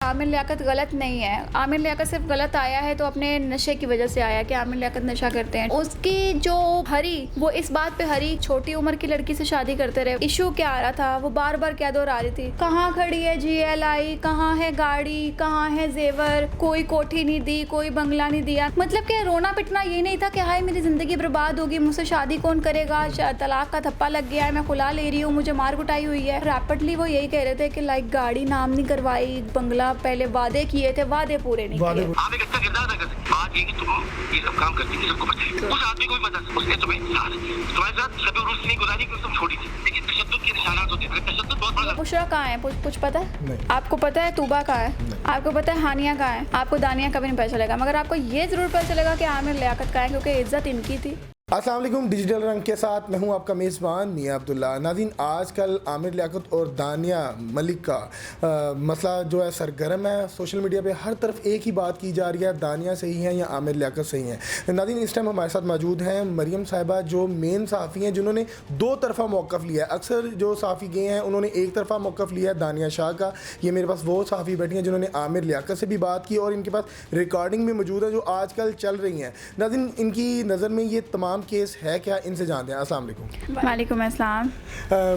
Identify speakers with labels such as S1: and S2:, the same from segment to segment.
S1: आमिर लियाकत गलत नहीं है। आमिर लियाकत सिर्फ गलत आया है तो अपने नशे की वजह से आया कि आमिर लियाकत नशा करते हैं। उसकी जो हरी, वो इस बात पे हरी, छोटी उम्र की लड़की से शादी करते रहे। इशू क्या आ रहा था, वो बार बार क्या दोहरा रही थी, कहाँ खड़ी है GLI, कहाँ है गाड़ी, कहाँ है जेवर, कोई कोठी नहीं दी, कोई बंगला नहीं दिया। मतलब क्या रोना पिटना ये नहीं था कि हाय मेरी जिंदगी बर्बाद होगी, मुझसे शादी कौन करेगा, तलाक का थप्पा लग गया है, मैं खुला ले रही हूँ, मुझे मार कुटाई हुई है। रैपिडली वो यही कह रहे थे कि लाइक गाड़ी नाम नहीं करवाई, बंगला पहले वादे किए थे, वादे पूरे नहीं किए।
S2: आप एक अच्छा किरदार अदा कर सकते हैं। आज ये कि तुम ये सब काम करती थी, सबको पता है। उस आदमी को भी पता, उसने तुम्हें साथ तुम्हारे साथ सभी रूल्स नहीं गुजारी कि तुम छोड़ी थी, लेकिन तशद्दुद के निशानात होते हैं। तशद्दुद बहुत बड़ा।
S1: बुशरा कहाँ है, कुछ पता है? आपको पता है तूबा कहाँ है? आपको पता है हानिया कहाँ है? आपको दानिया कभी नहीं पता चलेगा, मगर आपको ये जरूर पता चलेगा कि आमिर लियाकत कहाँ है, क्योंकि इज्जत इनकी थी।
S3: अस्सलाम वालेकुम, डिजिटल रंग के साथ मैं हूं आपका मेज़बान मियां अब्दुल्ला। नाज़रीन, आजकल आमिर लियाकत और दानिया मलिक का मसला जो है सरगर्म है। सोशल मीडिया पे हर तरफ एक ही बात की जा रही है, दानिया सही है या आमिर लियाकत सही है। नाज़रीन, इस टाइम हमारे साथ मौजूद हैं मरियम साहिबा, जो मेन सहाफ़ी हैं जिन्होंने दो तरफ़ा मौक़िफ़ लिया है। अक्सर जो सहाफ़ी गए हैं उन्होंने एक तरफ़ा मौक़िफ़ लिया है दानिया शाह का। ये मेरे पास वो सहाफ़ी बैठी हैं जिन्होंने आमिर लियाकत से भी बात की और इनके पास रिकॉर्डिंग भी मौजूद है जो आजकल चल रही हैं। नाज़रीन, इनकी नज़र में ये तमाम केस है क्या, इनसे जानते हैं। अस्सलाम वालेकुम।
S1: वालेकुम अस्सलाम।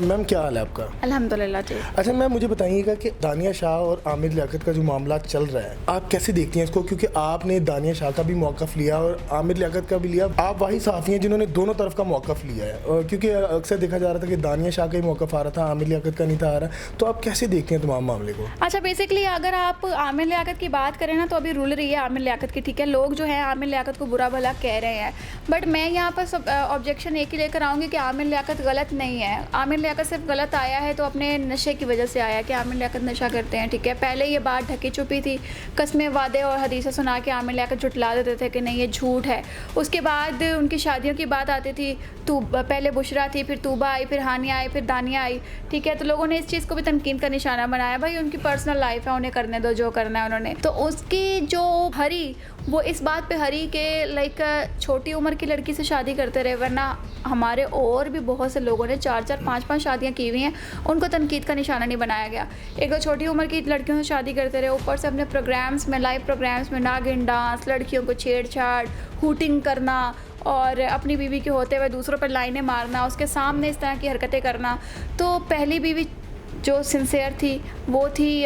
S3: मैम, क्या हाल है आपका?
S1: अल्हम्दुलिल्लाह ठीक।
S3: अच्छा मैम, मुझे बताइएगा कि दानिया शाह और आमिर लियाकत का जो मामला चल रहा है, आप कैसे देखती हैं इसको? क्योंकि आपने दानिया शाह का भी मौक़िफ़ लिया और आमिर लियाकत का भी लिया। आप वही सहाफ़ी हैं जिन्होंने दोनों तरफ का मौक़िफ़ लिया है, और क्योंकि अक्सर देखा जा रहा था कि दानिया शाह का ही मौक़िफ़ आ रहा था, आमिर लियाकत का नहीं था आ रहा। तो आप कैसे देखते हैं तमाम मामले को?
S1: अच्छा, बेसिकली अगर आप आमिर लियाकत की बात करें ना, तो अभी रूल रही है आमिर लियाकत की, ठीक है। लोग जो है आमिर लियाकत को बुरा भला कह रहे हैं, बट मैं यहाँ पर सब ऑब्जेक्शन एक ही लेकर आऊँगी कि आमिर लियाकत गलत नहीं है। आमिर लियाकत सिर्फ गलत आया है तो अपने नशे की वजह से आया कि आमिर लियाकत नशा करते हैं, ठीक है। पहले ये बात ढकी छुपी थी, कस्में वादे और हदीसें सुना के आमिर लियाकत झुटला देते थे कि नहीं ये झूठ है। उसके बाद उनकी शादियों की बात आती थी, तो पहले बुशरा थी, फिर तूबा आई, फिर हानिया आई, फिर दानिया आई, ठीक है। तो लोगों ने इस चीज़ को भी तनकीद का निशाना बनाया, भाई उनकी पर्सनल लाइफ है, उन्हें करने दो जो करना है उन्होंने। तो उसकी जो हरी, वो इस बात पे हरी के लाइक छोटी उम्र की लड़की से शादी करते रहे, वरना हमारे और भी बहुत से लोगों ने 4-4, 5-5 शादियाँ की हुई हैं, उनको तनकीद का निशाना नहीं बनाया गया। एक तो छोटी उम्र की लड़कियों से शादी करते रहे, ऊपर से अपने प्रोग्राम्स में, लाइव प्रोग्राम्स में नागिन डांस, लड़कियों को छेड़छाड़, हूटिंग करना और अपनी बीवी के होते हुए दूसरों पर लाइनें मारना, उसके सामने इस तरह की हरकतें करना। तो पहली बीवी जो सिंसियर थी वो थी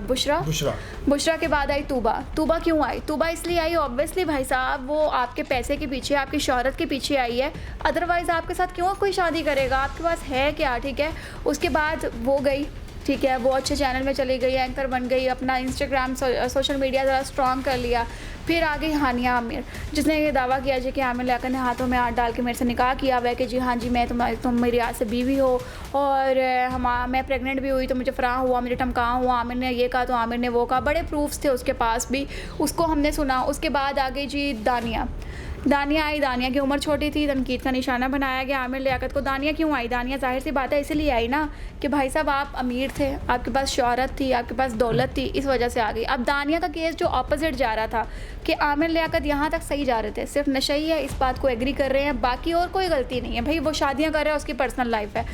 S1: बुशरा के बाद आई तूबा क्यों आई? तूबा इसलिए आई, ऑब्वियसली भाई साहब वो आपके पैसे के पीछे, आपकी शोहरत के पीछे आई है, अदरवाइज़ आपके साथ क्यों कोई शादी करेगा? आपके पास है क्या, ठीक है। उसके बाद वो गई, ठीक है, वो अच्छे चैनल में चली गई, एंकर बन गई, अपना इंस्टाग्राम सोशल मीडिया ज़रा स्ट्रॉन्ग कर लिया। फिर आ गई हानिया आमिर, जिसने ये दावा किया जी कि आमिर लियाकत ने हाथों में हाथ डाल के मेरे से निकाह किया हुआ है कि जी हाँ जी मैं तुम मेरी आज से बीवी हो, और मैं प्रेग्नेंट भी हुई तो मुझे फ़राह हुआ, मुझे टमका हुआ, आमिर ने ये कहा तो आमिर ने वो कहा, बड़े प्रूफ्स थे उसके पास भी, उसको हमने सुना। उसके बाद आ गई जी दानिया आई। दानिया की उम्र छोटी थी, तनकीद का निशाना बनाया गया आमिर लियाकत को। दानिया क्यों आई? दानिया जाहिर सी बात है इसलिए आई ना कि भाई साहब आप अमीर थे, आपके पास शोहरत थी, आपके पास दौलत थी, इस वजह से आ गई। अब दानिया का केस जो ऑपोजिट जा रहा था कि आमिर लियाकत यहाँ तक सही जा रहे थे, सिर्फ नशा ही है, इस बात को एग्री कर रहे हैं, बाकी और कोई गलती नहीं है, भाई वो शादियाँ कर रहे हैं, उसकी पर्सनल लाइफ है।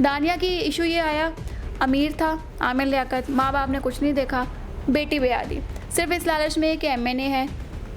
S1: दानिया की इशू ये आया, अमीर था आमिर लियाकत, माँ बाप ने कुछ नहीं देखा, बेटी ब्याह दी, सिर्फ इस लालच में कि MNA है,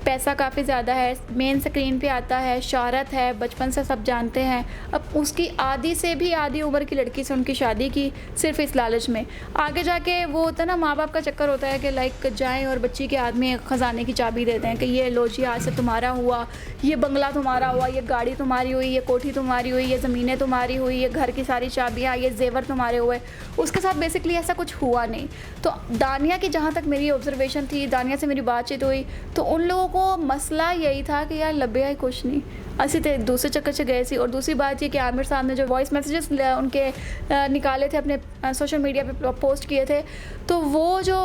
S1: पैसा काफ़ी ज़्यादा है, मेन स्क्रीन पे आता है, शोहरत है, बचपन से सब जानते हैं। अब उसकी आधी से भी आधी उम्र की लड़की से उनकी शादी की, सिर्फ इस लालच में। आगे जाके वो होता है ना, माँ बाप का चक्कर होता है कि लाइक जाएं और बच्ची के हाथ में ख़जाने की चाबी देते हैं कि ये लो जी आज से तुम्हारा हुआ, ये बंगला तुम्हारा हुआ, ये गाड़ी तुम्हारी हुई, ये कोठी तुम्हारी हुई, ये ज़मीनें तुम्हारी हुई, ये घर की सारी चाबियाँ, ये जेवर तुम्हारे हुए। उसके साथ बेसिकली ऐसा कुछ हुआ नहीं। तो दानिया की जहाँ तक मेरी ऑब्जर्वेशन थी, दानिया से मेरी बातचीत हुई, तो उन लोगों को मसला यही था कि यार लब्बे ही कुछ नहीं, असी तो दूसरे चक्कर से गए सी। और दूसरी बात ये कि आमिर साहब ने जो वॉइस मैसेजेस उनके निकाले थे, अपने सोशल मीडिया पे पोस्ट किए थे, तो वो जो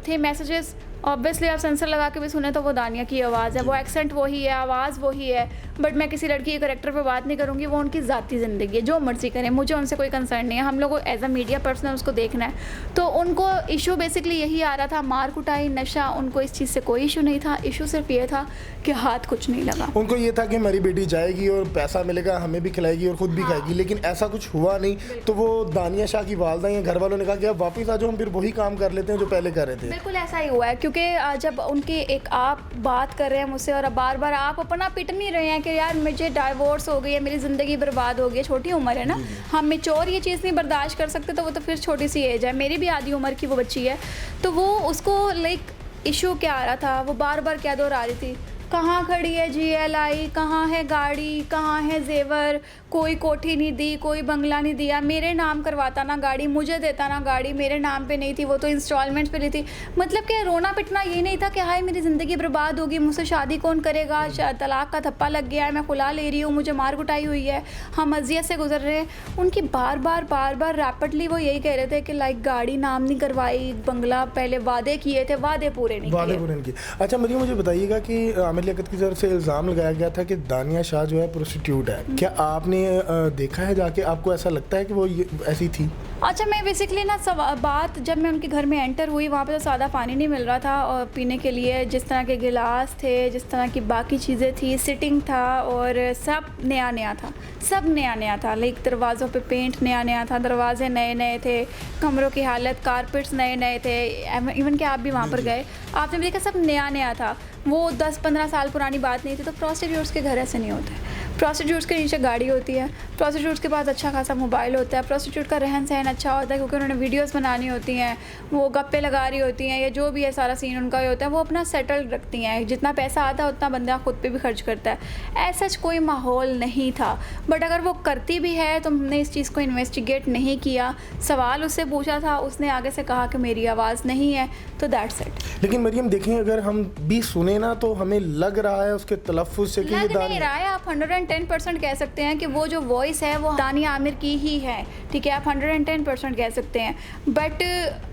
S1: थे मैसेजेस, ऑब्वियसली आप सेंसर लगा के भी सुने तो वो दानिया की आवाज़ है, वो एक्सेंट वही है, आवाज़ वही है। बट मैं किसी लड़की के करेक्टर पे बात नहीं करूँगी, वो उनकी ज़ाती ज़िंदगी है, जो मर्जी करें, मुझे उनसे कोई कंसर्न नहीं है। हम लोग को एज अ मीडिया पर्सन उसको देखना है। तो उनको इशू बेसिकली यही आ रहा था, मार कुटाई, नशा, उनको इस चीज़ से कोई इशू नहीं था। इशू सिर्फ ये था कि हाथ कुछ नहीं लगा।
S3: उनको ये था कि हमारी बेटी जाएगी और पैसा मिलेगा, हमें भी खिलाएगी और ख़ुद भी खाएगी, लेकिन ऐसा कुछ हुआ नहीं। तो वो दानिया शाह की वालदा या घर वालों ने कहा कि अब वापस आ जाओ, हम फिर वही काम कर लेते हैं जो पहले कर रहे थे।
S1: बिल्कुल ऐसा ही हुआ है, क्योंकि जब उनकी एक आप बात कर रहे हैं मुझसे और बार बार आप अपना पिट नहीं रहे हैं कि यार मुझे डाइवोर्स हो गई है, मेरी ज़िंदगी बर्बाद हो गई है, छोटी उम्र है ना, हम मेच्योर ये चीज़ नहीं बर्दाश्त कर सकते, तो वो तो फिर छोटी सी एज है, मेरी भी आधी उम्र की वो बच्ची है। तो वो उसको लाइक इशू क्या आ रहा था, वो बार बार क्या दोहरा रही थी, कहाँ खड़ी है GLI, कहाँ है गाड़ी, कहाँ है जेवर, कोई कोठी नहीं दी, कोई बंगला नहीं दिया, मेरे नाम करवाता ना गाड़ी, मुझे देता ना गाड़ी, मेरे नाम पे नहीं थी, वो तो इंस्टॉलमेंट पे ली थी। मतलब कि रोना पिटना ये नहीं था कि हाय मेरी ज़िंदगी बर्बाद होगी, मुझसे शादी कौन करेगा, तलाक का थप्पा लग गया है, मैं खुला ले रही हूँ, मुझे मार कुटाई हुई है, हम अजियत से गुजर रहे हैं। उनकी बार बार रैपिडली वो यही कह रहे थे कि लाइक गाड़ी नाम नहीं करवाई, बंगला पहले वादे किए थे, वादे पूरे नहीं किए।
S3: अच्छा मरियम, मुझे बताइएगा कि आमिर लियाकत की तरफ से इल्ज़ाम लगाया गया था कि दानिया शाह जो है प्रोस्टिट्यूट है, क्या आपने देखा है जाके, आपको ऐसा लगता है कि वो ऐसी थी?
S1: अच्छा, मैं बेसिकली ना बात जब मैं उनके घर में एंटर हुई, वहाँ पे तो सादा पानी नहीं मिल रहा था और पीने के लिए, जिस तरह के गिलास थे, जिस तरह की बाकी चीज़ें थी, सिटिंग था, और सब नया नया था, सब नया नया था। लाइक दरवाज़ों पे पेंट नया नया था, दरवाजे नए नए थे, कमरों की हालत, कारपेट्स नए नए थे। इवन कि आप भी वहाँ पर गए, आपने भी देखा सब नया नया था, वो 10-15 साल पुरानी बात नहीं थी। तो प्रोस्टिट्यूट्स के घर ऐसे नहीं होते। प्रोस्टिट्यूट्स के नीचे गाड़ी होती है, प्रोस्टिट्यूट्स के पास अच्छा खासा मोबाइल होता है, प्रोस्टिट्यूट का रहन सहन अच्छा होता है, क्योंकि उन्होंने वीडियोस बनानी होती हैं, वो गप्पे लगा रही होती हैं, या जो भी है सारा सीन उनका ही होता है, वो अपना सेटल रखती हैं, जितना पैसा आता है उतना बंदा खुद पे भी खर्च करता है। ऐसा कोई माहौल नहीं था। बट अगर वो करती भी है तो हमने इस चीज़ को इन्वेस्टिगेट नहीं किया। सवाल उससे पूछा था, उसने आगे से कहा कि मेरी आवाज़ नहीं है, तो दैट्स इट।
S3: लेकिन मरियम देखें, अगर हम भी सुने ना तो हमें लग रहा है उसके तलफ़्फ़ुज़ से कि ये
S1: लग नहीं रहा है। आप 110% कह सकते हैं कि वो जो वॉइस है वो दानिया आमिर की ही है, ठीक है, आप 110% कह सकते हैं। बट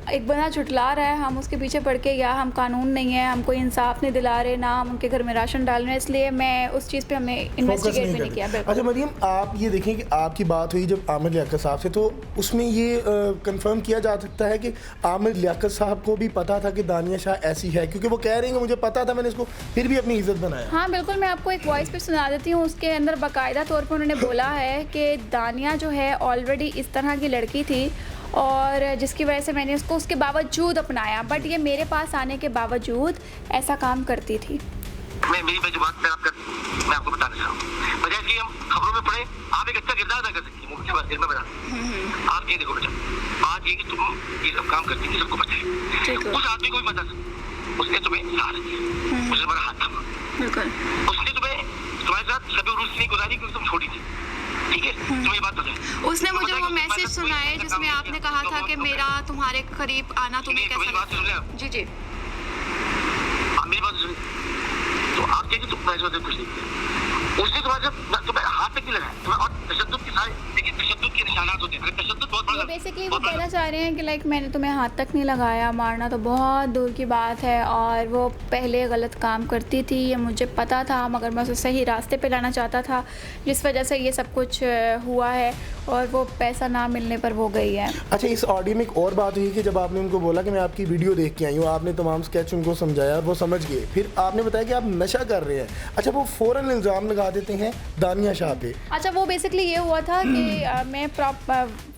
S1: एक बंदा झुटला रहा है, हम उसके पीछे पड़ के, या हम कानून नहीं है, हम कोई इंसाफ नहीं दिला रहे, ना हम उनके घर में राशन डाल रहे हैं, इसलिए मैं उस चीज़ पे हमने इन्वेस्टिगेट भी नहीं किया।
S3: अच्छा मरियम, आप ये देखें कि आपकी बात हुई जब आमिर लियाकत साहब से, तो उसमें ये कंफर्म किया जा सकता है कि आमिर लियाकत साहब को भी पता था कि दानिया शाह ऐसी है, क्योंकि वो कह रहे हैं कि मुझे पता था, मैंने इसको फिर भी अपनी इज्जत बनाया।
S1: हाँ बिल्कुल, मैं आपको एक वॉइस पे सुना देती हूँ। उसके अंदर बाकायदा तौर पर उन्होंने बोला है कि दानिया जो है ऑलरेडी इस तरह की लड़की थी, और जिसकी वजह से मैंने उसको उसके बावजूद अपनाया, बट ये मेरे पास आने के बावजूद ऐसा काम करती थी।
S2: मेरी जो बात मैं आपको बताना चाह रहा हूँ, वजह कि हम खबरों में पढ़े, आप एक अच्छा किरदार अदा कर सकती है, मुख्य बात मैं बता, आप ये देखो बेटा, बात ये कि तुम ये सब काम करती थी, सबको पता है, उस आदमी को भी पता था, उसने तुम्हें सहारा दिया, उसने तुम्हारा हाथ थामा, उसने तुम्हारे साथ सभी उर्स नहीं गुजारी क्योंकि तुम छोटी थी, ठीक है, तुम्हें ये बात पता है।
S1: उसने मुझे वो मैसेज सुनाए जिसमें आपने कहा था कि मेरा तुम्हारे करीब आना तुम्हें कैसा लगता है। जी जी,
S2: मेरी बात सुनिए, तो आप कहेंगे तुम कुछ नहीं, उसने तुम्हारे हाथ तक नहीं लगाया, और तशद्दुद के सारे देखिए, तशद्दुद के निशानात होते हैं, तशद्दुद बहुत बड़ा।
S1: बेसिकली वो कहना चाह रहे हैं कि लाइक मैंने तुम्हें हाथ तक नहीं लगाया, मारना तो बहुत दूर की बात है, और वो पहले गलत काम करती थी, ये मुझे पता था, मगर मैं उसे सही रास्ते पे लाना चाहता था, जिस वजह से ये सब कुछ हुआ है, और वो पैसा ना मिलने पर वो गई है।
S3: अच्छा, इस ऑडियो में एक और बात हुई कि जब आपने उनको बोला कि मैं आपकी वीडियो देख के आई हूँ, आपने तमाम स्केच उनको समझाया और वो समझ गए, फिर आपने बताया कि आप नशा कर रहे हैं। अच्छा, वो फ़ौरन इल्ज़ाम लगा देते हैं दानिया शाह पे।
S1: अच्छा, वो बेसिकली ये हुआ था कि मैं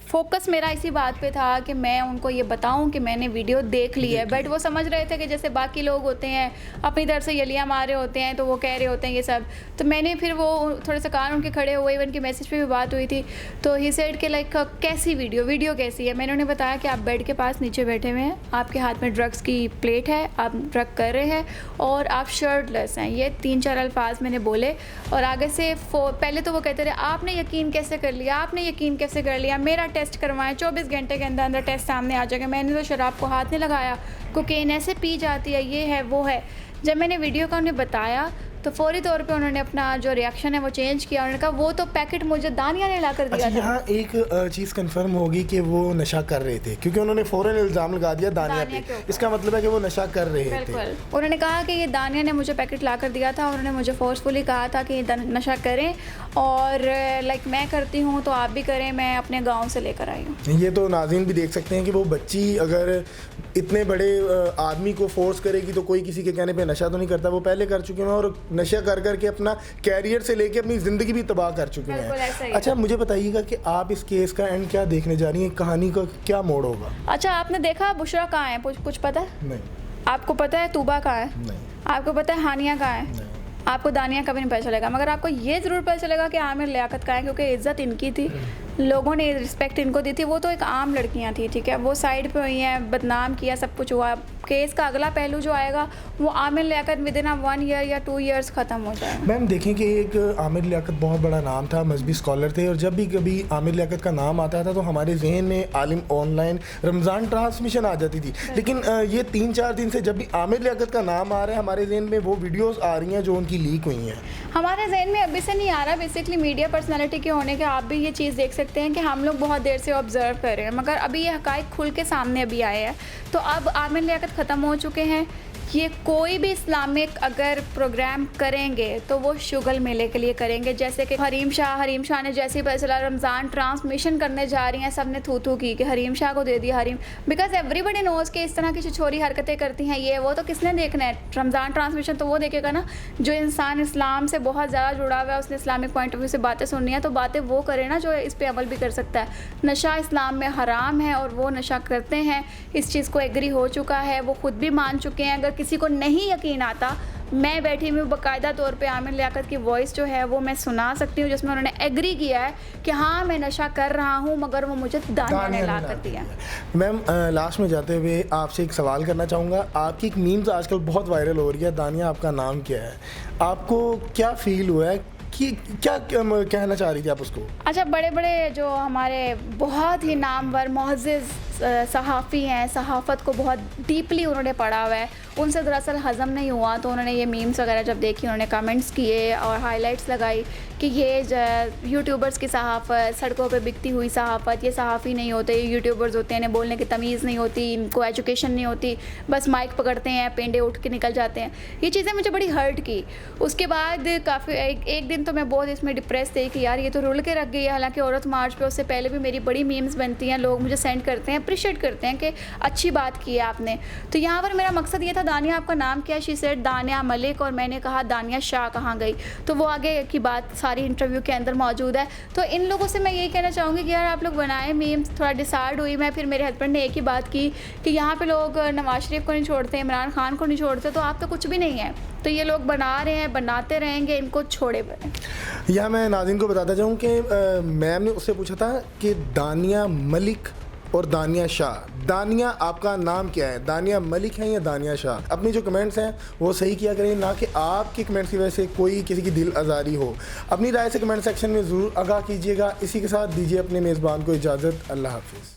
S1: फोकस मेरा इसी बात पे था कि मैं उनको ये बताऊं कि मैंने वीडियो देख ली है, बट वो समझ रहे थे कि जैसे बाकी लोग होते हैं अपनी तरफ से यलियाँ मार रहे होते हैं, तो वो कह रहे होते हैं ये सब। तो मैंने फिर वो थोड़े से कान उनके खड़े हुए, इवन के मैसेज पे भी बात हुई थी, तो ही सेड के लाइक कैसी वीडियो कैसी है। मैंने उन्हें बताया कि आप बेड के पास नीचे बैठे हुए हैं, आपके हाथ में ड्रग्स की प्लेट है, आप ड्रग कर रहे हैं, और आप शर्टलेस हैं। ये 3-4 अल्फाज मैंने बोले, और आगे से पहले तो वो कहते रहे आपने यकीन कैसे कर लिया, आपने यकीन कैसे कर लिया, मेरा टेस्ट करवाएं, 24 घंटे के अंदर अंदर टेस्ट सामने आ जाएगा, मैंने तो शराब को हाथ नहीं लगाया, कोकेन ऐसे पी जाती है, ये है वो है। जब मैंने वीडियो का उन्हें बताया तो फौरी तौर पे उन्होंने अपना जो रिएक्शन है वो चेंज किया। उन्होंने कहा वो तो पैकेट मुझे दानिया ने ला कर दिया
S3: अच्छा,
S1: था।
S3: यहाँ एक चीज़ कंफर्म होगी कि वो नशा कर रहे थे, क्योंकि उन्होंने फ़ौरन इल्ज़ाम लगा दिया दानिया
S1: दानिया के
S3: पे।
S1: ऊपर।
S3: इसका मतलब है कि वो नशा कर रहे थे।
S1: बिल्कुल, उन्होंने कहा कि ये दानिया ने मुझे पैकेट ला कर दिया था। उन्होंने मुझे फोर्सफुली कहा था कि नशा करें और लाइक मैं करती हूँ तो आप भी करें, मैं अपने गाँव से लेकर आई हूँ।
S3: ये तो नाज़रीन भी देख सकते हैं कि वो बच्ची अगर इतने बड़े आदमी को फोर्स करेगी तो कोई किसी के कहने पे नशा तो नहीं करता। वो पहले कर चुके हैं और नशा कर करके अपना कैरियर से लेके अपनी ज़िंदगी भी तबाह कर चुके
S1: बिल्कुल ऐसा
S3: हैं।
S1: ही है।
S3: अच्छा, मुझे बताइएगा कि आप इस केस का एंड क्या देखने जा रही हैं, कहानी का क्या मोड़ होगा?
S1: अच्छा, आपने देखा बुशरा कहाँ है? कुछ पता है?
S3: नहीं।
S1: आपको पता है तूबा कहाँ है?
S3: नहीं।
S1: आपको पता है हानिया कहाँ है?
S3: नहीं।
S1: आपको दानिया कभी नहीं पता चलेगा, मगर आपको ये ज़रूर पता चलेगा कि आमिर लियाकत कहाँ है, क्योंकि इज़्ज़त इनकी थी, लोगों ने रिस्पेक्ट इनको दी थी। वो तो एक आम लड़कियां थी, ठीक है, वो साइड पे हुई हैं, बदनाम किया, सब कुछ हुआ। केस का अगला पहलू जो आएगा वो Aamir Liaquat within 1 year या 2 ईयर्स ख़त्म हो जाएगा।
S3: मैम देखें कि एक आमिर लियाकत बहुत बड़ा नाम था, मजहबी स्कॉलर थे, और जब भी कभी आमिर लियाकत का नाम आता था तो हमारे जहन में आलिम ऑनलाइन रमज़ान ट्रांसमिशन आ जाती थी। लेकिन ये 3-4 दिन से जब भी आमिर लियाकत का नाम आ रहा है हमारे जहन में वो वीडियोज़ आ रही हैं जो उनकी लीक हुई हैं।
S1: हमारे जहन में अभी से नहीं आ रहा। बेसिकली मीडिया पर्सनालिटी के होने के आप भी ये चीज़ देख सकते हैं कि हम लोग बहुत देर से ऑब्जर्व कर रहे हैं, मगर अभी ये हकाइक खुल के सामने अभी आए हैं। तो अब आमिर लियाकत ख़त्म हो चुके हैं। ये कोई भी इस्लामिक अगर प्रोग्राम करेंगे तो वो शुगल मेले के लिए करेंगे, जैसे कि हरीम शाह ने जैसे ही पता चला रमज़ान ट्रांसमिशन करने जा रही हैं, सब ने थू थू की कि हरीम शाह को दे दिया हरीम, बिकॉज एवरीबडी नोज़ कि इस तरह की छोरी हरकतें करती हैं ये वो, तो किसने देखना है रमज़ान ट्रांसमिशन? तो वो देखेगा ना जो इंसान इस्लाम से बहुत ज़्यादा जुड़ा हुआ है, उसने इस्लामिक पॉइंट ऑफ व्यू से बातें सुननी है, तो बातें वो करे ना जो इस पर अमल भी कर सकता है। नशा इस्लाम में हराम है और वो नशा करते हैं, इस चीज़ को एग्री हो चुका है, वो खुद भी मान चुके हैं। अगर किसी को नहीं यकीन आता, मैं बैठी हुई बाकायदा तौर पे आमिर लियाकत की वॉइस जो है वो मैं सुना सकती हूँ, जिसमें उन्होंने एग्री किया है कि हाँ मैं नशा कर रहा हूँ, मगर वो मुझे दानिया ने ला कर दिया।
S3: मैम लास्ट में जाते हुए आपसे एक सवाल करना चाहूँगा। आपकी एक मीम्स आजकल बहुत वायरल हो रही है, दानिया आपका नाम क्या है? आपको क्या फील हुआ है कि क्या कहना चाह रही थी आप उसको?
S1: अच्छा, बड़े बड़े जो हमारे बहुत ही नामवर मुअज़्ज़िज़ सहाफ़ी हैं, सहाफ़त को बहुत डीपली उन्होंने पढ़ा हुआ है, उनसे दरअसल हज़म नहीं हुआ, तो उन्होंने ये मीम्स वगैरह जब देखी उन्होंने कमेंट्स किए और हाइलाइट्स लगाई कि ये यूट्यूबर्स की सहाफ़त, सड़कों पे बिकती हुई सहाफ़त, ये सहाफ़ी नहीं होते, ये यूट्यूबर्स होते हैं, इन्हें बोलने की तमीज़ नहीं होती, इनको एजुकेशन नहीं होती, बस माइक पकड़ते हैं, पेंडे उठ के निकल जाते हैं। ये चीज़ें मुझे बड़ी हर्ट की। उसके बाद काफ़ी एक दिन तो मैं बहुत इसमें डिप्रेस थी कि यार ये तो रुल के रख गई है। हालांकि औरत मार्च पे उससे पहले भी मेरी बड़ी मीम्स बनती हैं, लोग मुझे सेंड करते हैं, अप्रिशिएट करते हैं कि अच्छी बात की है आपने। तो यहाँ पर मेरा मकसद ये था, दानिया आपका नाम क्या है? शी सेड दानिया मलिक, और मैंने कहा दानिया शाह कहाँ गई? तो वो आगे की बात सारी इंटरव्यू के अंदर मौजूद है। तो इन लोगों से मैं यही कहना चाहूँगी कि यार आप लोग बनाएं मीम्स। थोड़ा डिसाइड हुई मैं, फिर मेरे हस्बैंड ने एक ही बात की कि यहाँ पे लोग नवाज शरीफ को नहीं छोड़ते, इमरान खान को नहीं छोड़ते, तो आप तो कुछ भी नहीं है। तो ये लोग बना रहे हैं, बनाते रहेंगे, इनको छोड़े बने।
S3: यह मैं नाज़रीन को बताता चाहूँ कि मैम ने उससे पूछा था कि दानिया मलिक और दानिया शाह, दानिया आपका नाम क्या है? दानिया मलिक है या दानिया शाह? अपनी जो कमेंट्स हैं वो सही किया करें, ना कि आपके कमेंट्स की वजह से कोई किसी की दिल आज़ारी हो। अपनी राय से कमेंट सेक्शन में ज़रूर आगाह कीजिएगा। इसी के साथ दीजिए अपने मेज़बान को इजाज़त। अल्लाह हाफ़िज़।